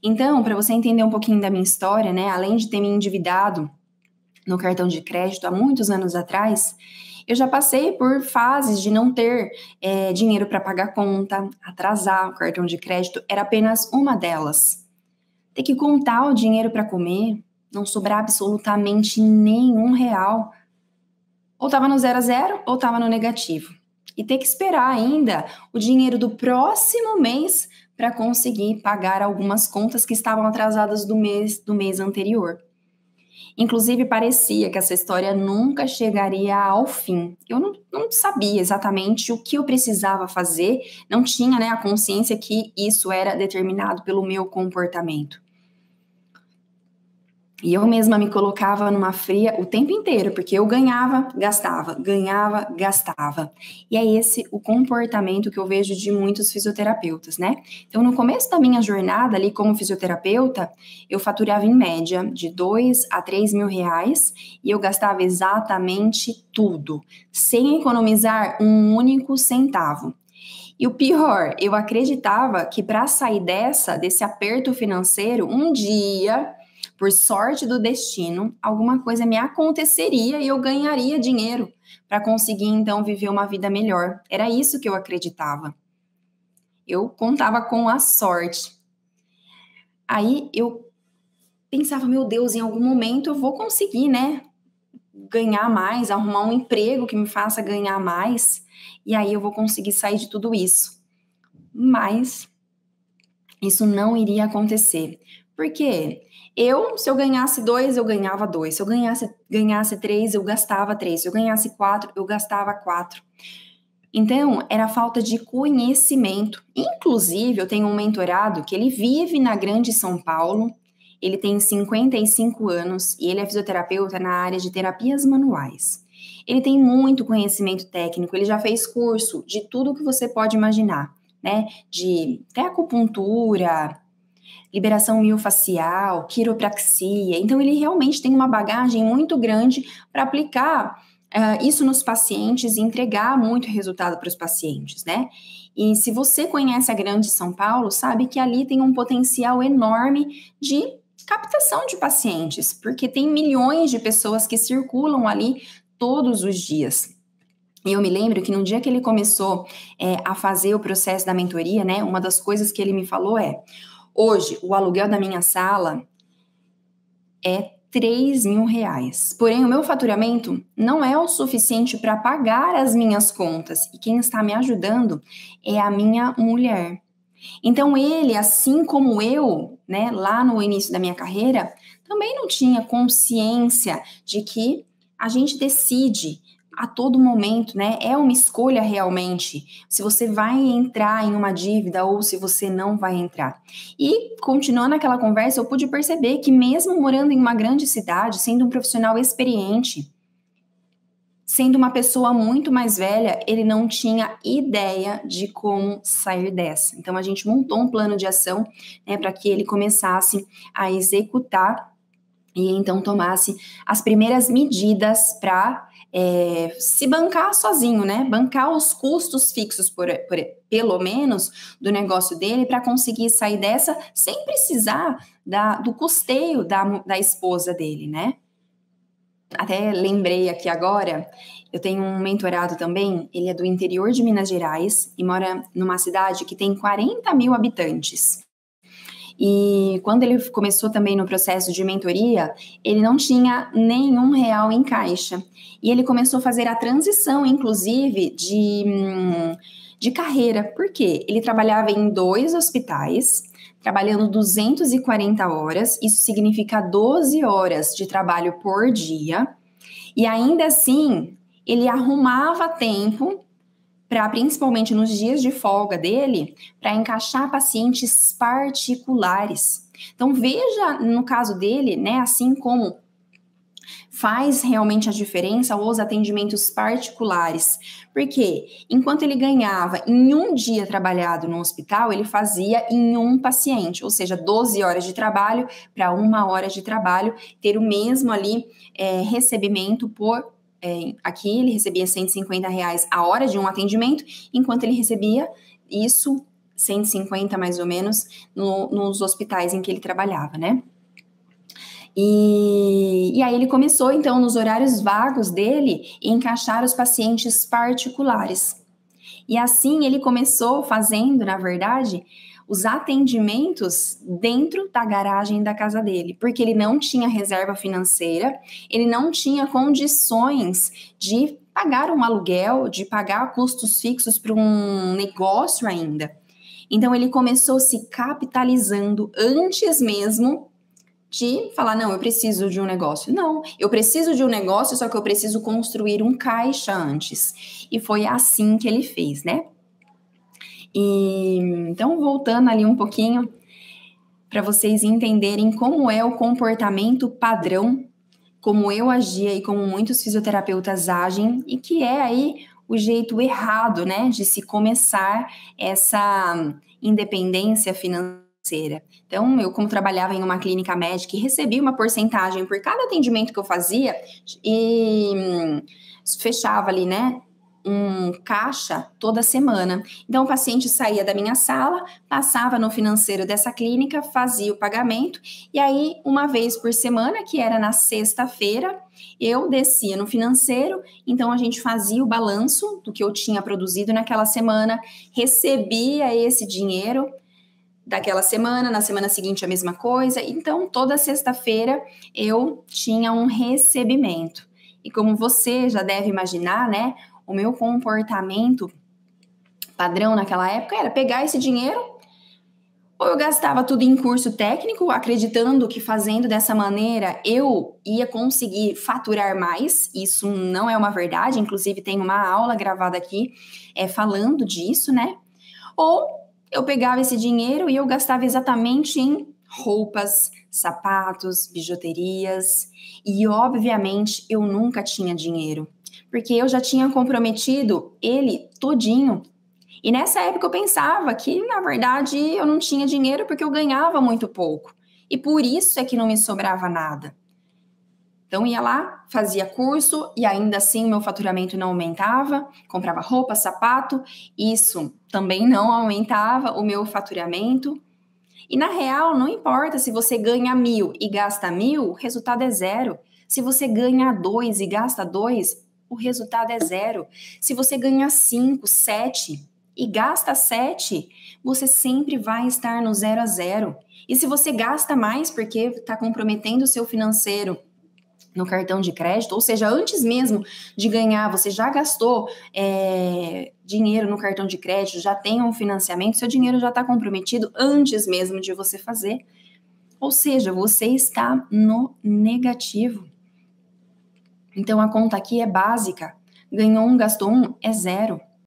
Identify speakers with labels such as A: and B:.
A: Então, para você entender um pouquinho da minha história, né, além de ter me endividado no cartão de crédito há muitos anos atrás, eu já passei por fases de não ter dinheiro para pagar conta, atrasar o cartão de crédito era apenas uma delas. Ter que contar o dinheiro para comer, não sobrar absolutamente nenhum real. Ou estava no 0 a 0 ou estava no negativo. E ter que esperar ainda o dinheiro do próximo mês para conseguir pagar algumas contas que estavam atrasadas do mês anterior. Inclusive, parecia que essa história nunca chegaria ao fim. Eu não sabia exatamente o que eu precisava fazer, não tinha, né, a consciência que isso era determinado pelo meu comportamento. E eu mesma me colocava numa fria o tempo inteiro, porque eu ganhava, gastava. E é esse o comportamento que eu vejo de muitos fisioterapeutas, né? Então, no começo da minha jornada ali como fisioterapeuta, eu faturava em média de 2 a 3 mil reais e eu gastava exatamente tudo, sem economizar um único centavo. E o pior, eu acreditava que para sair desse aperto financeiro, um dia, por sorte do destino, alguma coisa me aconteceria e eu ganharia dinheiro para conseguir então viver uma vida melhor. Era isso que eu acreditava. Eu contava com a sorte. Aí eu pensava, meu Deus, em algum momento eu vou conseguir, né? Ganhar mais, arrumar um emprego que me faça ganhar mais, e aí eu vou conseguir sair de tudo isso. Mas isso não iria acontecer. Por quê? Se eu ganhasse 2, eu ganhava 2. Se eu ganhasse 3, eu gastava 3. Se eu ganhasse 4, eu gastava 4. Então, era falta de conhecimento. Inclusive, eu tenho um mentorado que ele vive na Grande São Paulo, ele tem 55 anos e ele é fisioterapeuta na área de terapias manuais. Ele tem muito conhecimento técnico, ele já fez curso de tudo que você pode imaginar, né? De até acupuntura, liberação miofascial, quiropraxia. Então, ele realmente tem uma bagagem muito grande para aplicar isso nos pacientes e entregar muito resultado para os pacientes, né? E se você conhece a Grande São Paulo, sabe que ali tem um potencial enorme de captação de pacientes, porque tem milhões de pessoas que circulam ali todos os dias. E eu me lembro que no dia que ele começou a fazer o processo da mentoria, né, uma das coisas que ele me falou hoje, o aluguel da minha sala é 3 mil reais. Porém, o meu faturamento não é o suficiente para pagar as minhas contas. E quem está me ajudando é a minha mulher. Então, ele, assim como eu, né, lá no início da minha carreira, também não tinha consciência de que a gente decide a todo momento, né? É uma escolha realmente se você vai entrar em uma dívida ou se você não vai entrar. E continuando aquela conversa, eu pude perceber que mesmo morando em uma grande cidade, sendo um profissional experiente, sendo uma pessoa muito mais velha, ele não tinha ideia de como sair dessa. Então a gente montou um plano de ação, né, para que ele começasse a executar e então tomasse as primeiras medidas para se bancar sozinho, né? Bancar os custos fixos, pelo menos, do negócio dele para conseguir sair dessa sem precisar do custeio da esposa dele, né? Até lembrei aqui agora, eu tenho um mentorado também, ele é do interior de Minas Gerais e mora numa cidade que tem 40 mil habitantes. E quando ele começou também no processo de mentoria, ele não tinha nenhum real em caixa. E ele começou a fazer a transição, inclusive, de carreira. Por quê? Ele trabalhava em 2 hospitais, trabalhando 240 horas, isso significa 12 horas de trabalho por dia. E ainda assim, ele arrumava tempo para, principalmente nos dias de folga dele, para encaixar pacientes particulares. Então, veja no caso dele, né, assim como faz realmente a diferença os atendimentos particulares. Porque enquanto ele ganhava em um dia trabalhado no hospital, ele fazia em um paciente, ou seja, 12 horas de trabalho para 1 hora de trabalho, ter o mesmo ali recebimento por aqui ele recebia R$150 a hora de um atendimento, enquanto ele recebia isso 150 mais ou menos, nos hospitais em que ele trabalhava, né? E aí ele começou, então, nos horários vagos dele, encaixar os pacientes particulares. E assim ele começou fazendo, na verdade, os atendimentos dentro da garagem da casa dele, porque ele não tinha reserva financeira, ele não tinha condições de pagar um aluguel, de pagar custos fixos para um negócio ainda. Então ele começou se capitalizando antes mesmo de falar, não, eu preciso de um negócio. Não, eu preciso de um negócio, só que eu preciso construir um caixa antes. E foi assim que ele fez, né? E então, voltando ali um pouquinho, para vocês entenderem como é o comportamento padrão, como eu agia e como muitos fisioterapeutas agem, e que é aí o jeito errado, né, de se começar essa independência financeira. Então, eu, como trabalhava em uma clínica médica e recebia uma porcentagem por cada atendimento que eu fazia, e fechava ali, né, um caixa toda semana. Então, o paciente saía da minha sala, passava no financeiro dessa clínica, fazia o pagamento, e aí, uma vez por semana, que era na sexta-feira, eu descia no financeiro, então a gente fazia o balanço do que eu tinha produzido naquela semana, recebia esse dinheiro daquela semana, na semana seguinte a mesma coisa, então toda sexta-feira eu tinha um recebimento. E como você já deve imaginar, né, o meu comportamento padrão naquela época era pegar esse dinheiro, ou eu gastava tudo em curso técnico, acreditando que fazendo dessa maneira eu ia conseguir faturar mais. Isso não é uma verdade, inclusive tem uma aula gravada aqui falando disso, né? Ou eu pegava esse dinheiro e eu gastava exatamente em roupas, sapatos, bijuterias. E, obviamente, eu nunca tinha dinheiro, porque eu já tinha comprometido ele todinho. E nessa época eu pensava que, na verdade, eu não tinha dinheiro porque eu ganhava muito pouco. E por isso é que não me sobrava nada. Então ia lá, fazia curso e ainda assim meu faturamento não aumentava, comprava roupa, sapato, isso também não aumentava o meu faturamento. E na real, não importa se você ganha 1.000 e gasta 1.000, o resultado é zero. Se você ganha 2 e gasta 2, o resultado é zero. Se você ganha 5, 7 e gasta 7, você sempre vai estar no 0 a 0. E se você gasta mais porque está comprometendo o seu financeiro no cartão de crédito, ou seja, antes mesmo de ganhar, você já gastou dinheiro no cartão de crédito, já tem um financiamento, seu dinheiro já está comprometido antes mesmo de você fazer. Ou seja, você está no negativo. Então, a conta aqui é básica. Ganhou um, gastou um, é zero.